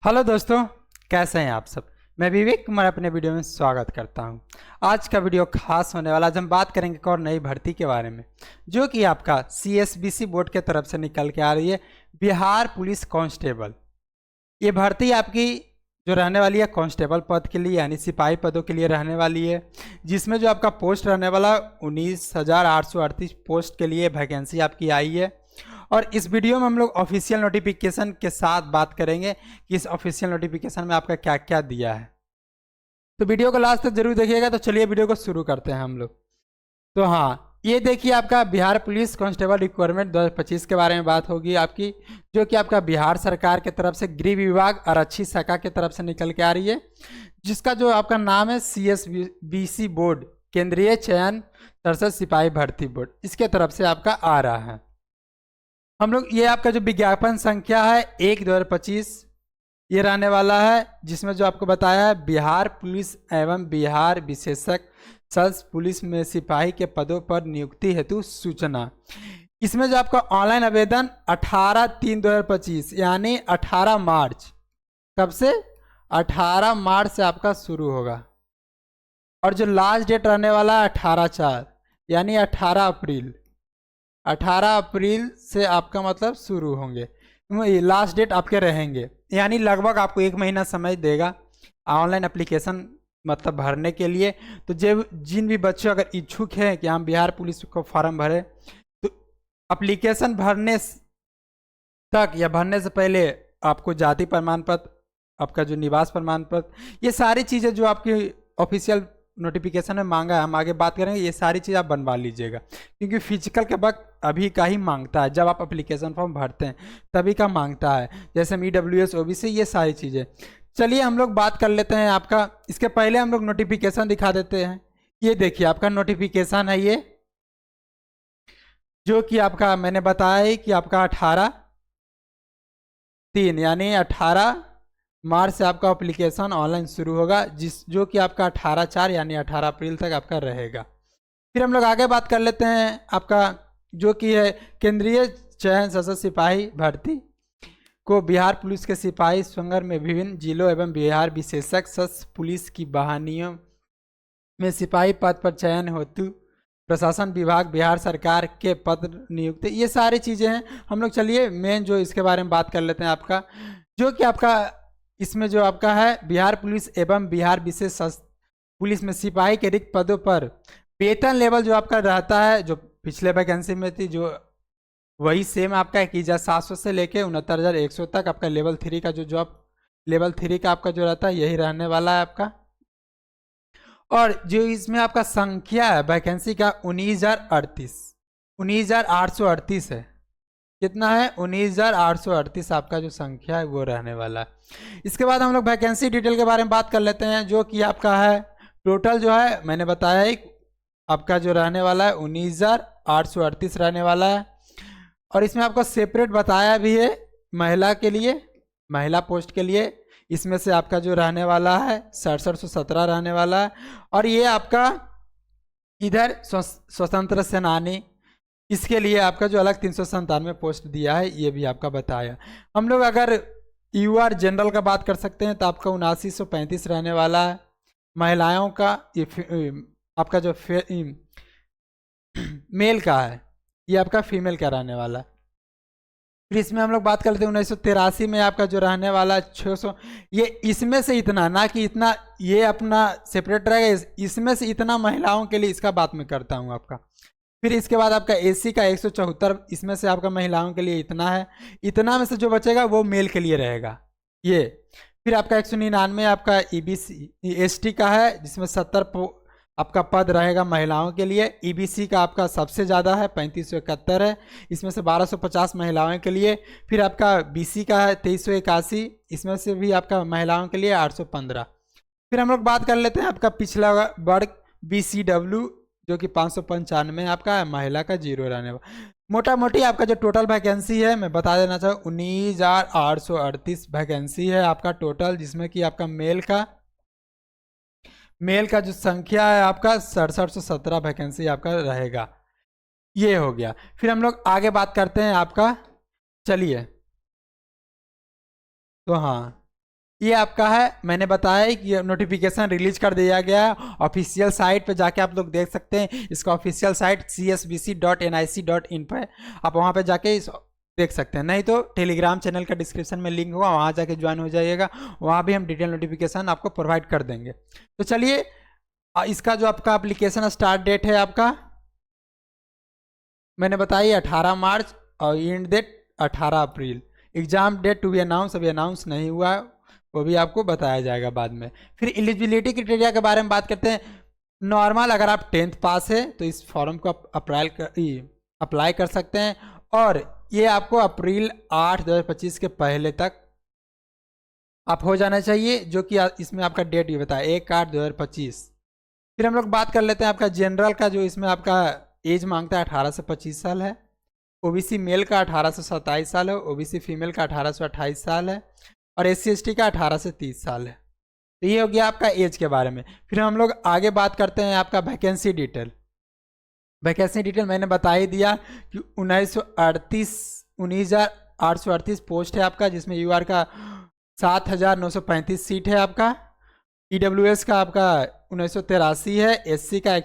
Hello दोस्तों, कैसे हैं आप सब। मैं विवेक कुमार अपने वीडियो में स्वागत करता हूं। आज का वीडियो खास होने वाला। आज हम बात करेंगे एक और नई भर्ती के बारे में जो कि आपका CSBC बोर्ड के तरफ से निकल के आ रही है, बिहार पुलिस कांस्टेबल। ये भर्ती आपकी जो रहने वाली है कांस्टेबल पद के लिए यानी सिपाही पदों के लिए रहने वाली है, जिसमें जो आपका पोस्ट रहने वाला 19,838 पोस्ट के लिए वैकेंसी आपकी आई है। और इस वीडियो में हम लोग ऑफिशियल नोटिफिकेशन के साथ बात करेंगे कि इस ऑफिशियल नोटिफिकेशन में आपका क्या क्या दिया है। तो वीडियो को लास्ट तक जरूर देखिएगा। तो चलिए वीडियो को शुरू करते हैं हम लोग। तो हाँ, ये देखिए आपका बिहार पुलिस कांस्टेबल रिक्वायरमेंट 2025 के बारे में बात होगी आपकी, जो कि आपका बिहार सरकार के तरफ से गृह विभाग आरक्षी शाखा के तरफ से निकल के आ रही है, जिसका जो आपका नाम है CSBC बोर्ड, केंद्रीय चयन सशस्त्र सिपाही भर्ती बोर्ड, इसके तरफ से आपका आ रहा है। हम लोग ये आपका जो विज्ञापन संख्या है 1/2025 ये रहने वाला है, जिसमें जो आपको बताया है बिहार पुलिस एवं बिहार विशेषज्ञ सशस्त्र पुलिस में सिपाही के पदों पर नियुक्ति हेतु सूचना। इसमें जो आपका ऑनलाइन आवेदन 18/3/2025 यानी 18 मार्च, कब से 18 मार्च से आपका शुरू होगा। और जो लास्ट डेट रहने वाला है 18/4 यानी 18 अप्रैल। 18 अप्रैल से आपका मतलब शुरू होंगे, लास्ट डेट आपके रहेंगे, यानी लगभग आपको 1 महीना समय देगा ऑनलाइन एप्लीकेशन मतलब भरने के लिए। तो जिन भी बच्चों अगर इच्छुक हैं कि हम बिहार पुलिस को फॉर्म भरें, तो एप्लीकेशन भरने तक या भरने से पहले आपको जाति प्रमाण पत्र, आपका जो निवास प्रमाण पत्र, ये सारी चीज़ें जो आपकी ऑफिशियल नोटिफिकेशन में मांगा है, हम आगे बात करेंगे, ये सारी चीज़ आप बनवा लीजिएगा, क्योंकि फिजिकल के वक्त अभी का ही मांगता है। जब आप एप्लीकेशन फॉर्म भरते हैं तभी का मांगता है, जैसे EWS OBC ये सारी चीज़ें। चलिए हम लोग बात कर लेते हैं आपका। इसके पहले हम लोग नोटिफिकेशन दिखा देते हैं। ये देखिए आपका नोटिफिकेशन है, ये जो कि आपका मैंने बताया है कि आपका 18/3 यानी 18 मार्च से आपका एप्लीकेशन ऑनलाइन शुरू होगा, जो कि आपका 18/4 यानी 18 अप्रैल तक आपका रहेगा। फिर हम लोग आगे बात कर लेते हैं आपका जो कि है केंद्रीय चयन सशस्त्र सिपाही भर्ती को बिहार पुलिस के सिपाही संवर्ग में विभिन्न जिलों एवं बिहार विशेषज्ञ सशस्त्र पुलिस की वाहिनियों में सिपाही पद पर चयन हेतु प्रशासन विभाग बिहार सरकार के पद नियुक्त, ये सारी चीज़ें हैं। हम लोग चलिए मेन जो इसके बारे में बात कर लेते हैं आपका, जो कि आपका इसमें जो आपका है बिहार पुलिस एवं बिहार विशेष सशस्त्र पुलिस में सिपाही के रिक्त पदों पर वेतन लेवल जो आपका रहता है, जो पिछले वैकेंसी में थी, जो वही सेम आपका 21,700 से लेके 69,100 तक आपका लेवल 3 का जो जॉब लेवल 3 का आपका जो रहता है यही रहने वाला है आपका। और जो इसमें आपका संख्या है वैकेंसी का 19,838 है। कितना है? 19,838 आपका जो संख्या है वो रहने वाला है। इसके बाद हम लोग वैकेंसी डिटेल के बारे में बात कर लेते हैं, जो कि आपका है टोटल जो है मैंने बताया है आपका जो रहने वाला है 19,838 रहने वाला है। और इसमें आपको सेपरेट बताया भी है महिला के लिए, महिला पोस्ट के लिए इसमें से आपका जो रहने वाला है 6717 रहने वाला है। और ये आपका इधर स्वतंत्र सेनानी, इसके लिए आपका जो अलग 397 पोस्ट दिया है ये भी आपका बताया। हम लोग अगर UR जनरल का बात कर सकते हैं तो आपका 7935 रहने वाला है। महिलाओं का आपका जो मेल का है ये आपका फीमेल का रहने वाला है। फिर इसमें हम लोग बात करते हैं 1983 में आपका जो रहने वाला 600, ये इसमें से इतना ना कि इतना ये अपना सेपरेट रहेगा, इसमें से इतना महिलाओं के लिए इसका बात मैं करता हूँ आपका। फिर इसके बाद आपका SC का 174, इसमें से आपका महिलाओं के लिए इतना है, इतना में से जो बचेगा वो मेल के लिए रहेगा ये। फिर आपका 199 आपका EBC ST का है, जिसमें 70 आपका पद रहेगा महिलाओं के लिए। EBC का आपका सबसे ज़्यादा है 3571 है, इसमें से 1250 महिलाओं के लिए। फिर आपका BC का है 2381, इसमें से भी आपका महिलाओं के लिए 815। फिर हम लोग बात कर लेते हैं आपका पिछला वर्ग BCW, जो कि 595 आपका है, महिला का 0 रहने वाला। मोटा मोटी आपका जो टोटल वैकेंसी है मैं बता देना चाहूँ 19,838 वैकेंसी है आपका टोटल, जिसमें कि आपका मेल का जो संख्या है आपका 6717 वैकेंसी आपका रहेगा। ये हो गया। फिर हम लोग आगे बात करते हैं आपका, चलिए तो हाँ ये आपका है, मैंने बताया कि नोटिफिकेशन रिलीज कर दिया गया है। ऑफिशियल साइट पे जाके आप लोग देख सकते हैं, इसका ऑफिशियल साइट csbc.nic.in पे, आप वहाँ पे जाके इस देख सकते हैं। नहीं तो टेलीग्राम चैनल का डिस्क्रिप्शन में लिंक होगा, वहाँ जाके ज्वाइन हो जाइएगा, वहाँ भी हम डिटेल नोटिफिकेशन आपको प्रोवाइड कर देंगे। तो चलिए, इसका जो आपका एप्लीकेशन स्टार्ट डेट है आपका, मैंने बताई 18 मार्च और end date 18 April. Exam date to be announce अभी अनाउंस नहीं हुआ है, वो भी आपको बताया जाएगा बाद में। फिर एलिजिबिलिटी क्राइटेरिया के बारे में बात करते हैं। नॉर्मल अगर आप 10th पास है तो इस फॉर्म को आप अप्लाई कर सकते हैं, और ये आपको अप्रैल 8 2025 के पहले तक आप हो जाना चाहिए, जो कि इसमें आपका डेट ये बताया 1/8 2025। फिर हम लोग बात कर लेते हैं आपका जनरल का, जो इसमें आपका एज मांगता है 18 से 25 साल है। ओबीसी मेल का 18 से 27 साल है, ओबीसी फीमेल का 18 से 28 साल है, और SC ST का 18 से 30 साल है। तो ये हो गया आपका एज के बारे में। फिर हम लोग आगे बात करते हैं आपका वैकेंसी डिटेल। वैकेंसी डिटेल मैंने बता ही दिया कि 19,838 पोस्ट है आपका, जिसमें यूआर का 7,935 सीट है आपका। EWS का आपका 1983 है, SC का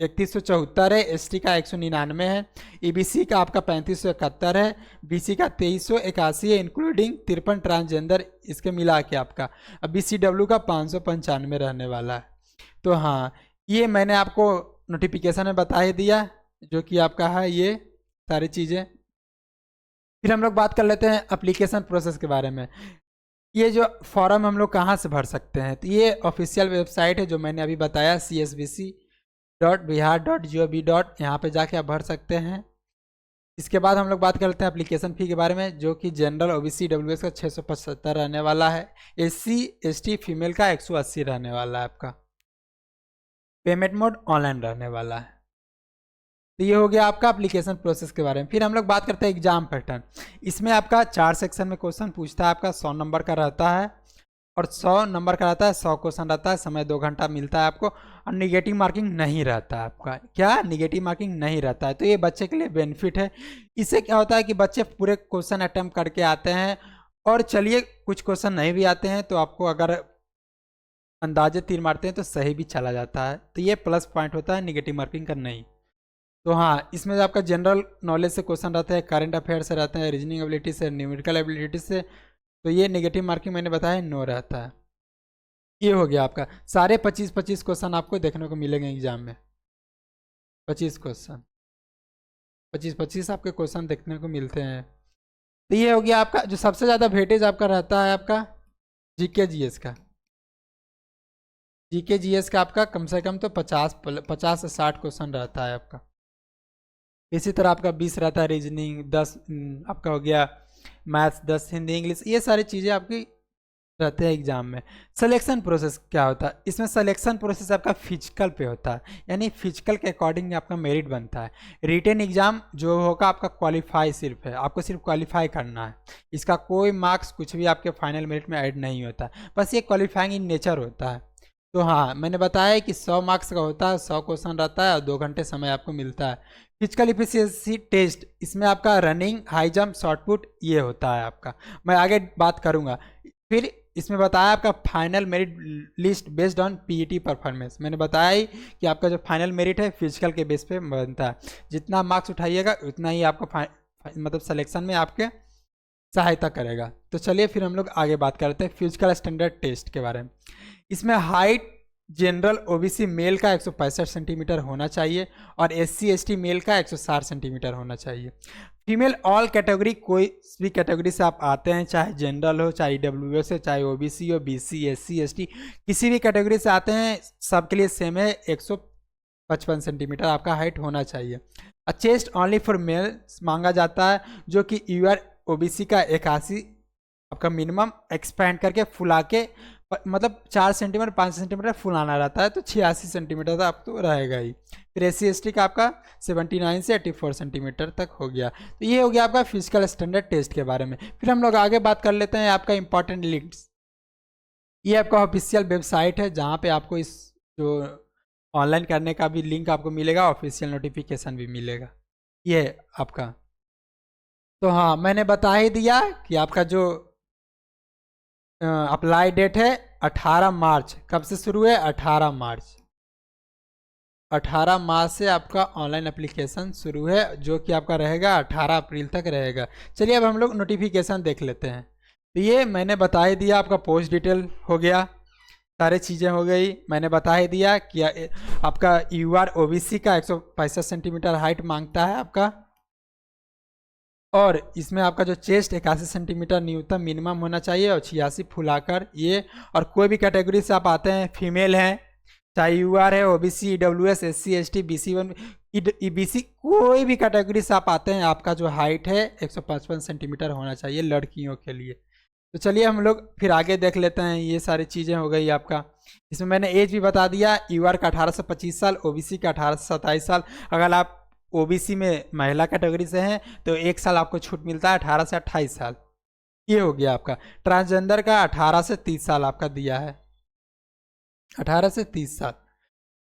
3174 है, ST का 199 है, EBC का आपका 3571 है, BC का 2381 है, इंक्लूडिंग 53 ट्रांसजेंडर इसके मिला के आपका। अब BCW का 595 रहने वाला है। तो हाँ, ये मैंने आपको नोटिफिकेशन में बता ही दिया, जो कि आपका है ये सारी चीज़ें। फिर हम लोग बात कर लेते हैं एप्लीकेशन प्रोसेस के बारे में। ये जो फॉर्म हम लोग कहाँ से भर सकते हैं, तो ये ऑफिशियल वेबसाइट है जो मैंने अभी बताया, csbc.bihar.gov. यहाँ पे जाके आप भर सकते हैं। इसके बाद हम लोग बात करते हैं एप्लीकेशन फ़ी के बारे में, जो कि जनरल OBC EWS का 675 रहने वाला है, SC ST फीमेल का 180 रहने वाला है आपका। पेमेंट मोड ऑनलाइन रहने वाला है। तो ये हो गया आपका एप्लीकेशन प्रोसेस के बारे में। फिर हम लोग बात करते हैं एग्जाम पैटर्न। इसमें आपका 4 सेक्शन में क्वेश्चन पूछता है, आपका 100 नंबर का रहता है, और 100 नंबर का रहता है, 100 क्वेश्चन रहता है, समय 2 घंटा मिलता है आपको, और निगेटिव मार्किंग नहीं रहता है आपका। क्या निगेटिव मार्किंग नहीं रहता है, तो ये बच्चे के लिए बेनिफिट है। इससे क्या होता है कि बच्चे पूरे क्वेश्चन अटैम्प्ट करके आते हैं, और चलिए कुछ क्वेश्चन नहीं भी आते हैं तो आपको अगर अंदाजे तीर मारते हैं तो सही भी चला जाता है। तो ये प्लस पॉइंट होता है निगेटिव मार्किंग का नहीं। तो हाँ, इसमें आपका जनरल नॉलेज से क्वेश्चन रहते हैं, करंट अफेयर से रहते हैं, रीजनिंग एबिलिटी से, न्यूमेरिकल एबिलिटी से। तो ये नेगेटिव मार्किंग मैंने बताया नो रहता है। ये हो गया आपका, सारे 25-25 क्वेश्चन आपको देखने को मिलेंगे एग्जाम में। 25 क्वेश्चन, 25-25 आपके क्वेश्चन देखने को मिलते हैं। तो ये हो गया आपका, जो सबसे ज़्यादा वेटेज आपका रहता है आपका GK GS का। GK GS का आपका कम से कम तो 50 से 60 क्वेश्चन रहता है आपका। इसी तरह आपका 20 रहता है रीजनिंग, 10 आपका हो गया मैथ्स, 10 हिंदी इंग्लिश, ये सारी चीज़ें आपकी रहते हैं एग्जाम में। सिलेक्शन प्रोसेस क्या होता है, इसमें सिलेक्शन प्रोसेस आपका फिजिकल पे होता है, यानी फिजिकल के अकॉर्डिंग आपका मेरिट बनता है। रिटेन एग्जाम जो होगा आपका क्वालिफाई सिर्फ है, आपको सिर्फ क्वालिफाई करना है, इसका कोई मार्क्स कुछ भी आपके फाइनल मेरिट में ऐड नहीं होता, बस ये क्वालिफाइंग इन नेचर होता है। तो हाँ, मैंने बताया कि 100 मार्क्स का होता है, 100 क्वेश्चन रहता है, और 2 घंटे समय आपको मिलता है। फिजिकल इफिशिएंसी टेस्ट, इसमें आपका running, high jump, short put ये होता है आपका, मैं आगे बात करूंगा। फिर इसमें बताया आपका final merit list based on PET performance. मैंने बताया ही कि आपका जो फाइनल मेरिट है फिजिकल के बेस पे बनता है, जितना मार्क्स उठाइएगा उतना ही आपको मतलब सिलेक्शन में आपके सहायता करेगा। तो चलिए फिर हम लोग आगे बात करते हैं फिजिकल स्टैंडर्ड टेस्ट के बारे में। इसमें हाइट जनरल OBC मेल का 165 सेंटीमीटर होना चाहिए, और SC ST मेल का 160 सेंटीमीटर होना चाहिए। फीमेल ऑल कैटेगरी, कोई भी कैटेगरी से आप आते हैं, चाहे जनरल हो, चाहे EWS हो, चाहे OBC हो, BC SC ST, किसी भी कैटेगरी से आते हैं, सबके लिए सेम है, 155 सेंटीमीटर आपका हाइट होना चाहिए। चेस्ट ओनली फॉर मेल मांगा जाता है, जो कि यूआर OBC का 81 आपका मिनिमम एक्सपैंड करके फुला के, मतलब 4 सेंटीमीटर 5 सेंटीमीटर फुलाना रहता है, तो 86 सेंटीमीटर तक आप तो रहेगा ही। फिर SC ST का आपका 79 से 84 सेंटीमीटर तक हो गया। तो ये हो गया आपका फिजिकल स्टैंडर्ड टेस्ट के बारे में। फिर हम लोग आगे बात कर लेते हैं आपका इंपॉर्टेंट लिंक्स। ये आपका ऑफिशियल वेबसाइट है, जहाँ पे आपको इस जो ऑनलाइन करने का भी लिंक आपको मिलेगा, ऑफिशियल नोटिफिकेशन भी मिलेगा, ये आपका। तो हाँ, मैंने बता ही दिया कि आपका जो अप्लाई डेट है 18 मार्च। कब से शुरू है? 18 मार्च। 18 मार्च से आपका ऑनलाइन एप्लीकेशन शुरू है, जो कि आपका रहेगा 18 अप्रैल तक रहेगा। चलिए अब हम लोग नोटिफिकेशन देख लेते हैं। तो ये मैंने बता ही दिया, आपका पोस्ट डिटेल हो गया, सारी चीज़ें हो गई। मैंने बता ही दिया कि आपका यूआर ओबीसी का 165 सेंटीमीटर हाइट मांगता है आपका, और इसमें आपका जो चेस्ट 81 सेंटीमीटर न्यूनतम मिनिमम होना चाहिए और 86 फुल आकर ये। और कोई भी कैटेगरी से आप आते हैं, फीमेल हैं, चाहे यूआर है, OBC, EWS, SC, ST, BC one, EBC, कोई भी कैटेगरी से आप आते हैं, आपका जो हाइट है 155 सेंटीमीटर होना चाहिए लड़कियों के लिए। तो चलिए हम लोग फिर आगे देख लेते हैं। ये सारी चीज़ें हो गई आपका। इसमें मैंने एज भी बता दिया, यूआर का 18 से 25 साल, ओबीसी का 18 से 27 साल। अगर आप ओबीसी में महिला कैटेगरी से हैं तो 1 साल आपको छूट मिलता है, 18 से 28 साल। ये हो गया आपका। ट्रांसजेंडर का 18 से 30 साल आपका दिया है, 18 से 30 साल।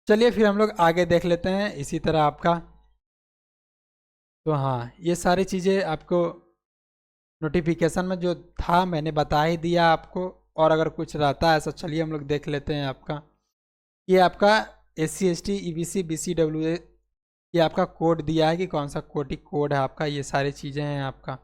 चलिए फिर हम लोग आगे देख लेते हैं इसी तरह आपका। तो हाँ, ये सारी चीज़ें आपको नोटिफिकेशन में जो था मैंने बता ही दिया आपको। और अगर कुछ रहता है ऐसा, चलिए हम लोग देख लेते हैं आपका। ये आपका SC ST EBC BCW, ये आपका कोड दिया है कि कौन सा कोड है आपका, ये सारी चीज़ें हैं आपका।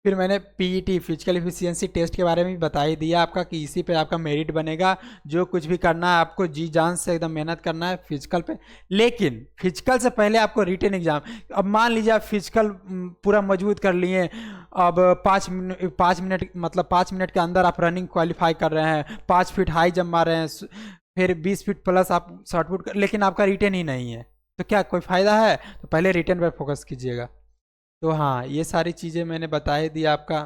फिर मैंने PET फिजिकल एफिशिएंसी टेस्ट के बारे में भी बता ही दिया आपका कि इसी पे आपका मेरिट बनेगा। जो कुछ भी करना है आपको जी जान से एकदम मेहनत करना है फिजिकल पे। लेकिन फिजिकल से पहले आपको रिटन एग्जाम। अब मान लीजिए आप फिजिकल पूरा मजबूत कर लिए, अब 5 मिनट मतलब 5 मिनट के अंदर आप रनिंग क्वालिफाई कर रहे हैं, 5 फीट हाई जंप मार रहे हैं, फिर 20 फीट प्लस आप शॉर्टपुट लेकिन आपका रिटन ही नहीं है, तो क्या कोई फ़ायदा है? तो पहले रिटन पर फोकस कीजिएगा। तो हाँ, ये सारी चीज़ें मैंने बता ही दिया आपका।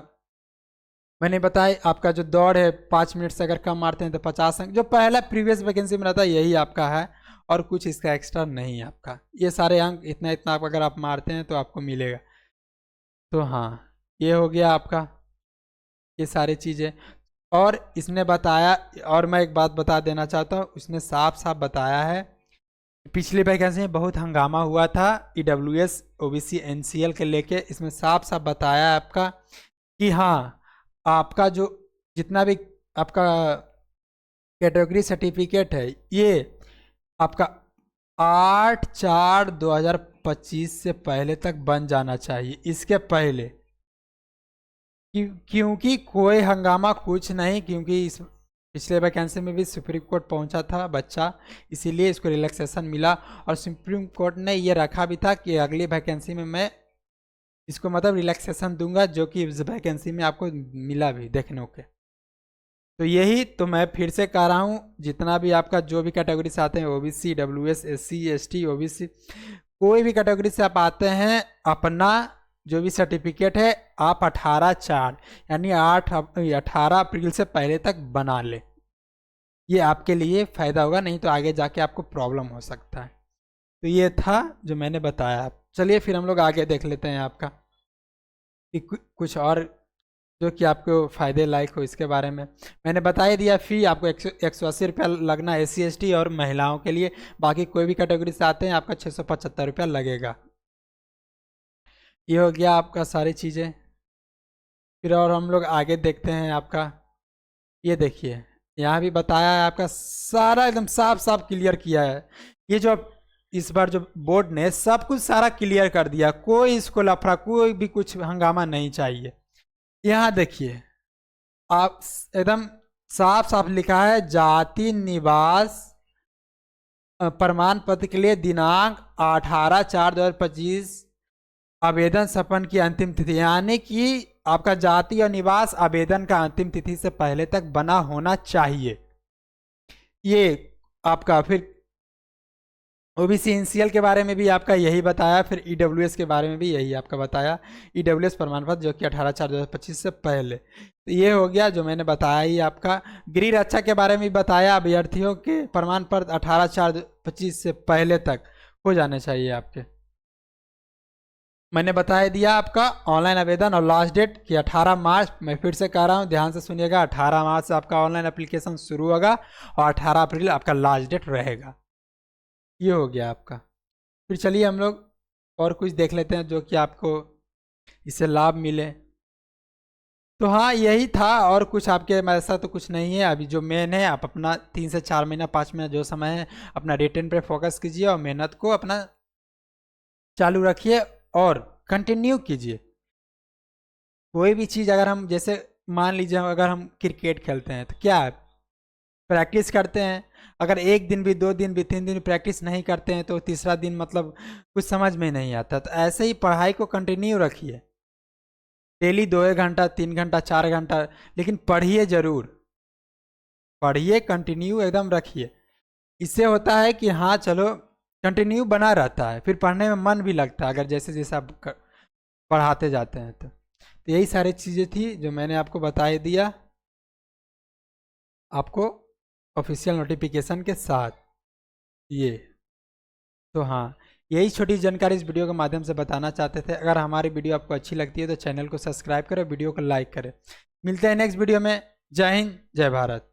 मैंने बताया आपका जो दौड़ है 5 मिनट से अगर कम मारते हैं तो 50 अंक, जो पहला प्रीवियस वैकेंसी में रहता है यही आपका है, और कुछ इसका एक्स्ट्रा नहीं है आपका। ये सारे अंक इतना इतना आप अगर आप मारते हैं तो आपको मिलेगा। तो हाँ, ये हो गया आपका, ये सारी चीज़ें। और इसने बताया, और मैं एक बात बता देना चाहता हूँ, उसने साफ साफ बताया है, पिछली वैकेंसी में बहुत हंगामा हुआ था EWS OBC NCL के लेके। इसमें साफ साफ बताया है आपका कि हाँ, आपका जो जितना भी आपका कैटेगरी सर्टिफिकेट है, ये आपका 8/4/2025 से पहले तक बन जाना चाहिए, इसके पहले। क्योंकि कोई हंगामा कुछ नहीं, क्योंकि इस पिछले वैकेंसी में भी सुप्रीम कोर्ट पहुंचा था बच्चा, इसीलिए इसको रिलैक्सेशन मिला। और सुप्रीम कोर्ट ने ये रखा भी था कि अगली वैकेंसी में मैं इसको मतलब रिलैक्सेशन दूंगा, जो कि इस वैकेंसी में आपको मिला भी देखने को। तो यही तो मैं फिर से कह रहा हूँ, जितना भी आपका जो भी कैटेगरी से आते हैं, OBC, WS, SC ST OBC, कोई भी कैटेगरी से आप आते हैं, अपना जो भी सर्टिफिकेट है आप 18/4 यानी 18 अप्रैल से पहले तक बना ले। ये आपके लिए फ़ायदा होगा, नहीं तो आगे जाके आपको प्रॉब्लम हो सकता है। तो ये था जो मैंने बताया। चलिए फिर हम लोग आगे देख लेते हैं आपका कि कुछ और जो कि आपको फ़ायदे लायक हो इसके बारे में। मैंने बता ही दिया, फ़ी आपको 180 रुपया लगना SC ST और महिलाओं के लिए। बाकी कोई भी कैटेगरी से आते हैं आपका 675 रुपया लगेगा। ये हो गया आपका सारी चीज़ें। फिर और हम लोग आगे देखते हैं आपका। ये देखिए, यहाँ भी बताया है आपका, सारा एकदम साफ साफ क्लियर किया है। ये जो इस बार जो बोर्ड ने सब कुछ सारा क्लियर कर दिया, कोई इसको लफड़ा, कोई भी कुछ हंगामा नहीं चाहिए। यहाँ देखिए, आप एकदम साफ साफ लिखा है, जाति निवास प्रमाण पत्र के लिए दिनांक 18/4/2025 आवेदन संपन्न की अंतिम तिथि, यानी कि आपका जाति और निवास आवेदन का अंतिम तिथि से पहले तक बना होना चाहिए। ये आपका फिर OBC NCL के बारे में भी आपका यही बताया, फिर EWS के बारे में भी यही आपका बताया, EWS प्रमाण पत्र जो कि 18/4/2025 से पहले। तो ये हो गया जो मैंने बताया ही आपका। गृह रक्षा के बारे में भी बताया, अभ्यर्थियों के प्रमाण पत्र 18/4/2025 से पहले तक हो जाने चाहिए आपके। मैंने बता दिया आपका ऑनलाइन आवेदन और लास्ट डेट कि 18 मार्च। मैं फिर से कह रहा हूँ, ध्यान से सुनिएगा, 18 मार्च से आपका ऑनलाइन एप्लीकेशन शुरू होगा और 18 अप्रैल आपका लास्ट डेट रहेगा। ये हो गया आपका। फिर चलिए हम लोग और कुछ देख लेते हैं जो कि आपको इससे लाभ मिले। तो हाँ यही था, और कुछ आपके में ऐसा तो कुछ नहीं है। अभी जो मेन है, आप अपना 3 से 4 महीना 5 महीना जो समय है अपना रिटेन पे फोकस कीजिए और मेहनत को अपना चालू रखिए और कंटिन्यू कीजिए। कोई भी चीज़ अगर हम जैसे मान लीजिए अगर हम क्रिकेट खेलते हैं तो क्या है, प्रैक्टिस करते हैं। अगर एक दिन भी, 2 दिन भी, 3 दिन भी प्रैक्टिस नहीं करते हैं तो तीसरा दिन मतलब कुछ समझ में नहीं आता। तो ऐसे ही पढ़ाई को कंटिन्यू रखिए, डेली 2 1 घंटा, 3 घंटा, 4 घंटा, लेकिन पढ़िए ज़रूर, पढ़िए कंटिन्यू एकदम रखिए। इससे होता है कि हाँ चलो कंटिन्यू बना रहता है, फिर पढ़ने में मन भी लगता है अगर जैसे जैसे आप पढ़ाते जाते हैं तो यही सारी चीज़ें थी जो मैंने आपको बता दिया, आपको ऑफिशियल नोटिफिकेशन के साथ ये। तो हाँ यही छोटी जानकारी इस वीडियो के माध्यम से बताना चाहते थे। अगर हमारी वीडियो आपको अच्छी लगती है तो चैनल को सब्सक्राइब करें, वीडियो को लाइक करें। मिलते हैं नेक्स्ट वीडियो में। जय हिंद, जय भारत।